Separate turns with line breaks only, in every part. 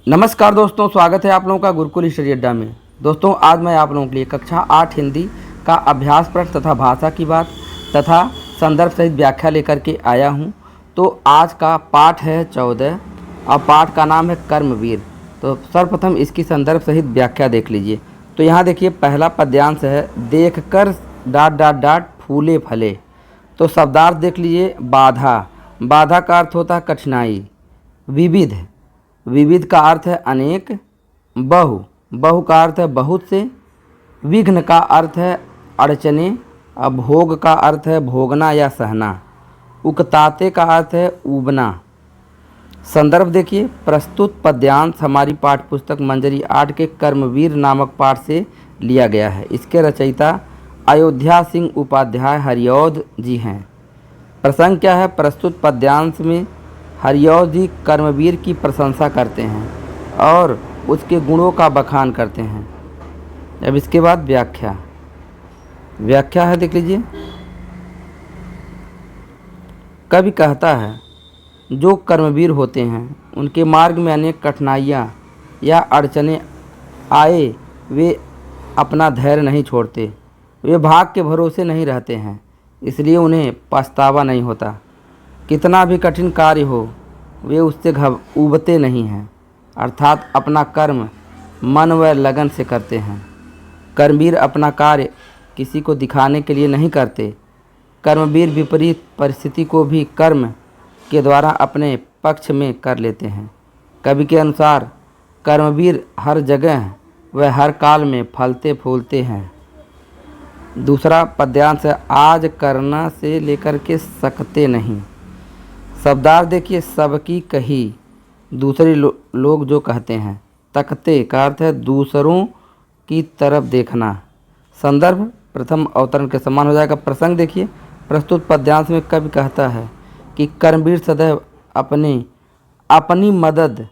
नमस्कार दोस्तों, स्वागत है आप लोगों का गुरुकुल स्टडी अड्डा में। दोस्तों, आज मैं आप लोगों के लिए कक्षा 8 हिंदी का अभ्यास प्रश्न तथा भाषा की बात तथा संदर्भ सहित व्याख्या लेकर के आया हूं। तो आज का पाठ है 14 और पाठ का नाम है कर्मवीर। तो सर्वप्रथम इसकी संदर्भ सहित व्याख्या देख लीजिए। तो यहाँ देखिए, पहला पद्यांश है, देख कर ... फूले फले। तो शब्दार्थ देख लीजिए। बाधा, बाधा का अर्थ होता है कठिनाई। विविध, विविध का अर्थ है अनेक। बहु, बहु का अर्थ है बहुत से। विघ्न का अर्थ है अड़चने। भोग का अर्थ है भोगना या सहना। उकताते का अर्थ है ऊबना। संदर्भ देखिए, प्रस्तुत पद्यांश हमारी पाठ्य पुस्तक मंजरी 8 के कर्मवीर नामक पाठ से लिया गया है। इसके रचयिता अयोध्या सिंह उपाध्याय हरिऔध जी हैं। प्रसंग क्या है? प्रस्तुत पद्यांश में हरिऔध जी कर्मवीर की प्रशंसा करते हैं और उसके गुणों का बखान करते हैं। अब इसके बाद व्याख्या, व्याख्या है, देख लीजिए। कवि कहता है, जो कर्मवीर होते हैं उनके मार्ग में अनेक कठिनाइयाँ या अड़चने आए, वे अपना धैर्य नहीं छोड़ते। वे भाग के भरोसे नहीं रहते हैं, इसलिए उन्हें पछतावा नहीं होता। कितना भी कठिन कार्य हो, वे उससे ऊबते नहीं हैं, अर्थात अपना कर्म मन व लगन से करते हैं। कर्मवीर अपना कार्य किसी को दिखाने के लिए नहीं करते। कर्मवीर विपरीत परिस्थिति को भी कर्म के द्वारा अपने पक्ष में कर लेते हैं। कवि के अनुसार कर्मवीर हर जगह व हर काल में फलते फूलते हैं। दूसरा पद्यांश है, आज करना से लेकर के सकते नहीं। शब्दार्थ देखिए, सबकी कही, दूसरे लोग जो कहते हैं। तकते का अर्थ है दूसरों की तरफ देखना। संदर्भ प्रथम अवतरण के समान हो जाएगा। प्रसंग देखिए, प्रस्तुत पद्यांश में कवि कहता है कि कर्मवीर सदैव अपनी मदद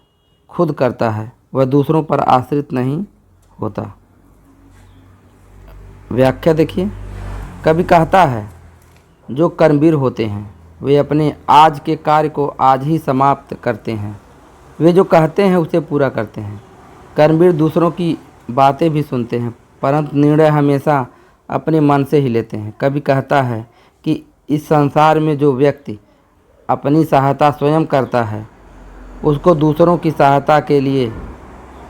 खुद करता है, वह दूसरों पर आश्रित नहीं होता। व्याख्या देखिए, कवि कहता है, जो कर्मवीर होते हैं वे अपने आज के कार्य को आज ही समाप्त करते हैं। वे जो कहते हैं उसे पूरा करते हैं। कर्मवीर दूसरों की बातें भी सुनते हैं, परंतु निर्णय हमेशा अपने मन से ही लेते हैं। कवि कहता है कि इस संसार में जो व्यक्ति अपनी सहायता स्वयं करता है, उसको दूसरों की सहायता के लिए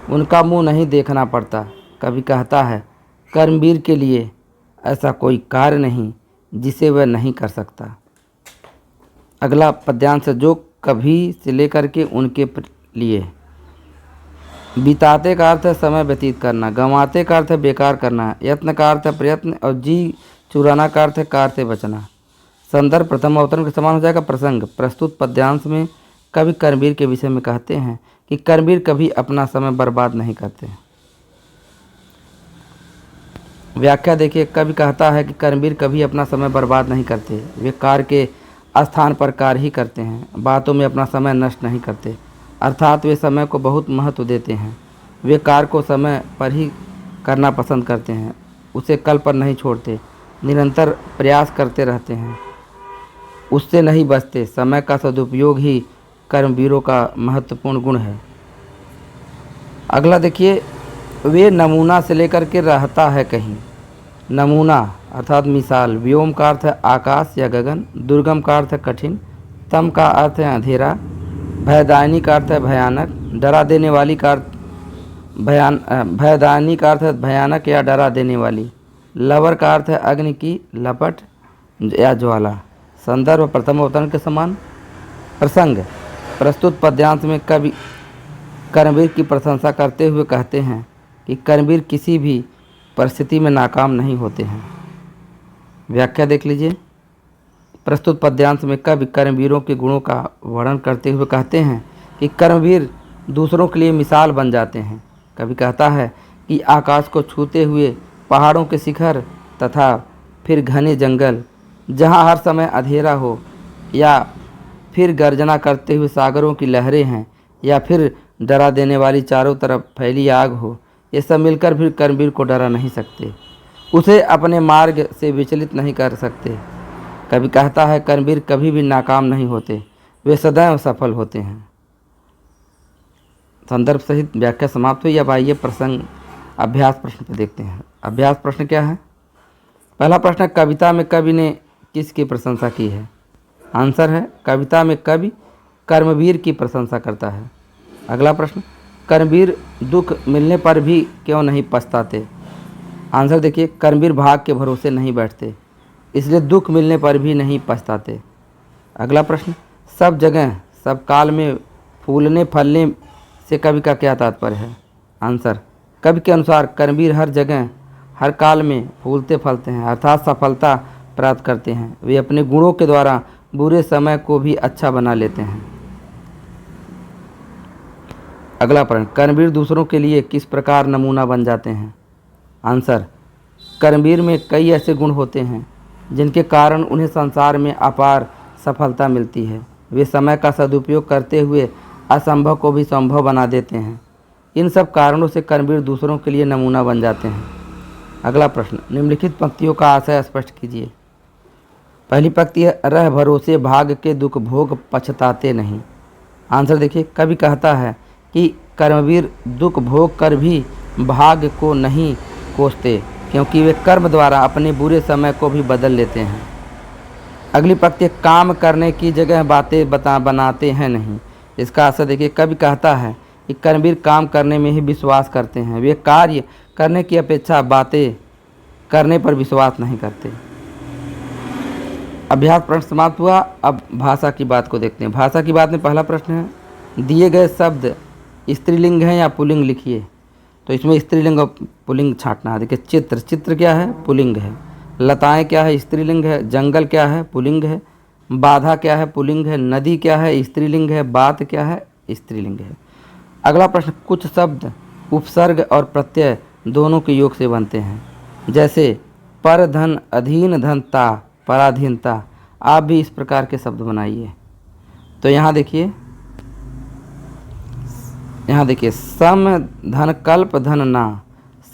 उनका मुंह नहीं देखना पड़ता। कवि कहता है, कर्मवीर के लिए ऐसा कोई कार्य नहीं जिसे वह नहीं कर सकता। अगला पद्यांश, जो कभी से लेकर के उनके लिए। बिताते का अर्थ है समय व्यतीत करना। गंवाते का अर्थ है बेकार करना। यत्न का अर्थ है प्रयत्न और जी चुराना का अर्थ है कार से बचना। संदर्भ प्रथम अवतरण के समान हो जाएगा। प्रसंग, प्रस्तुत पद्यांश में कवि कर्मवीर के विषय में कहते हैं कि कर्मवीर कभी अपना समय बर्बाद नहीं करते। व्याख्या देखिए, कवि कहता है कि कर्मवीर कभी अपना समय बर्बाद नहीं करते। वे कार्य के स्थान पर कार्य ही करते हैं, बातों में अपना समय नष्ट नहीं करते, अर्थात वे समय को बहुत महत्व देते हैं। वे कार्य को समय पर ही करना पसंद करते हैं, उसे कल पर नहीं छोड़ते, निरंतर प्रयास करते रहते हैं, उससे नहीं बचते। समय का सदुपयोग ही कर्मवीरों का महत्वपूर्ण गुण है। अगला देखिए, वे नमूना से लेकर के रहता है कहीं। नमूना अर्थात मिसाल। व्योम का अर्थ है आकाश या गगन। दुर्गम का अर्थ है कठिन। तम का अर्थ है अंधेरा। भयदायनी का अर्थ है भयानक। डरा देने वाली का अर्थ भयदायनी का अर्थ है भयानक या डरा देने वाली। लवर का अर्थ है अग्नि की लपट या ज्वाला। संदर्भ प्रथम अवतरण के समान। प्रसंग, प्रस्तुत पद्यांश में कवि कर्मवीर की प्रशंसा करते हुए कहते हैं कि कर्मवीर किसी भी परिस्थिति में नाकाम नहीं होते हैं। व्याख्या देख लीजिए, प्रस्तुत पद्यांश में कवि कर्मवीरों के गुणों का वर्णन करते हुए कहते हैं कि कर्मवीर दूसरों के लिए मिसाल बन जाते हैं। कवि कहता है कि आकाश को छूते हुए पहाड़ों के शिखर तथा फिर घने जंगल, जहाँ हर समय अंधेरा हो, या फिर गर्जना करते हुए सागरों की लहरें हैं, या फिर डरा देने वाली चारों तरफ फैली आग हो, ये सब मिलकर भी कर्मवीर को डरा नहीं सकते, उसे अपने मार्ग से विचलित नहीं कर सकते। कवि कहता है, कर्मवीर कभी भी नाकाम नहीं होते, वे सदैव सफल होते हैं। संदर्भ सहित व्याख्या समाप्त हुई। अब आइए प्रसंग अभ्यास प्रश्न पर देखते हैं। अभ्यास प्रश्न क्या है? पहला प्रश्न, कविता में कवि ने किसकी प्रशंसा की है? आंसर है कविता में कवि कर्मवीर की प्रशंसा करता है। अगला प्रश्न, कर्मवीर दुख मिलने पर भी क्यों नहीं पछताते? आंसर देखिए, कर्मवीर भाग के भरोसे नहीं बैठते, इसलिए दुख मिलने पर भी नहीं पछताते। अगला प्रश्न, सब जगह सब काल में फूलने फलने से कवि का क्या तात्पर्य है? आंसर, कवि के अनुसार कर्मवीर हर जगह हर काल में फूलते फलते हैं, अर्थात सफलता प्राप्त करते हैं। वे अपने गुणों के द्वारा बुरे समय को भी अच्छा बना लेते हैं। अगला प्रश्न, कर्मवीर दूसरों के लिए किस प्रकार नमूना बन जाते हैं? आंसर, कर्मवीर में कई ऐसे गुण होते हैं जिनके कारण उन्हें संसार में अपार सफलता मिलती है। वे समय का सदुपयोग करते हुए असंभव को भी संभव बना देते हैं। इन सब कारणों से कर्मवीर दूसरों के लिए नमूना बन जाते हैं। अगला प्रश्न, निम्नलिखित पंक्तियों का आशय स्पष्ट कीजिए। पहली पंक्ति है, रह भरोसे भाग के दुख भोग पछताते नहीं। आंसर देखिए, कवि कहता है कि कर्मवीर दुख भोग कर भी भाग्य को नहीं कोसते, क्योंकि वे कर्म द्वारा अपने बुरे समय को भी बदल लेते हैं। अगली पंक्ति, काम करने की जगह बातें बनाते हैं नहीं। इसका आशय देखिए, कवि कहता है कि कर्मवीर काम करने में ही विश्वास करते हैं, वे कार्य करने की अपेक्षा बातें करने पर विश्वास नहीं करते। अभ्यास प्रश्न समाप्त हुआ। अब भाषा की बात को देखते हैं। भाषा की बात में पहला प्रश्न है, दिए गए शब्द स्त्रीलिंग हैं या पुल्लिंग लिखिए। तो इसमें स्त्रीलिंग और पुल्लिंग छांटना है। देखिए, चित्र, चित्र क्या है? पुल्लिंग है। लताएं क्या है? स्त्रीलिंग है। जंगल क्या है? पुल्लिंग है। बाधा क्या है? पुल्लिंग है। नदी क्या है? स्त्रीलिंग है। बात क्या है? स्त्रीलिंग है। अगला प्रश्न, कुछ शब्द उपसर्ग और प्रत्यय दोनों के योग से बनते हैं, जैसे पर धन, अधीन धनता, पराधीनता। आप भी इस प्रकार के शब्द बनाइए। तो यहाँ देखिए सम धन कल्प धन ना,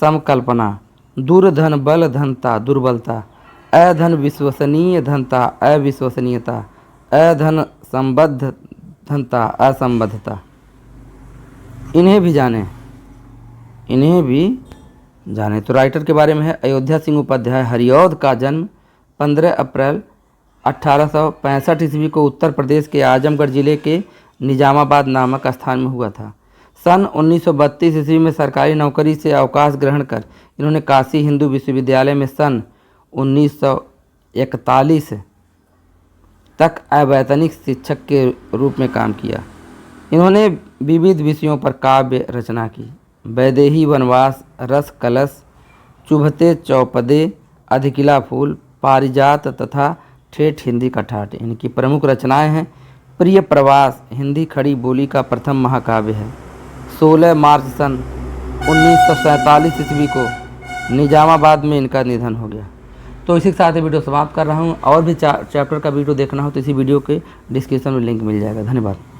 समकल्पना। दुर्धन बल धनता, दुर्बलता। अधन विश्वसनीय धनता, अविश्वसनीयता। अधन संबद्ध धनता, असंबद्धता। इन्हें भी जाने। तो राइटर के बारे में है, अयोध्या सिंह उपाध्याय। हरिऔध का जन्म 15 अप्रैल 1865 ईस्वी को उत्तर प्रदेश के आजमगढ़ जिले के निजामाबाद नामक स्थान में हुआ था। सन 1932 ईस्वी में सरकारी नौकरी से अवकाश ग्रहण कर इन्होंने काशी हिंदू विश्वविद्यालय में सन 1941 तक अवैतनिक शिक्षक के रूप में काम किया। इन्होंने विविध विषयों पर काव्य रचना की। वैदेही वनवास, रस कलश, चुभते चौपदे, अधिकिला फूल, पारिजात तथा ठेठ हिंदी का ठाठ इनकी प्रमुख रचनाएं हैं। प्रिय प्रवास हिंदी खड़ी बोली का प्रथम महाकाव्य है। 16 मार्च सन 1947 ईस्वी को निजामाबाद में इनका निधन हो गया। तो इसी के साथ ही वीडियो समाप्त कर रहा हूँ। और भी चैप्टर का वीडियो देखना हो तो इसी वीडियो के डिस्क्रिप्शन में लिंक मिल जाएगा। धन्यवाद।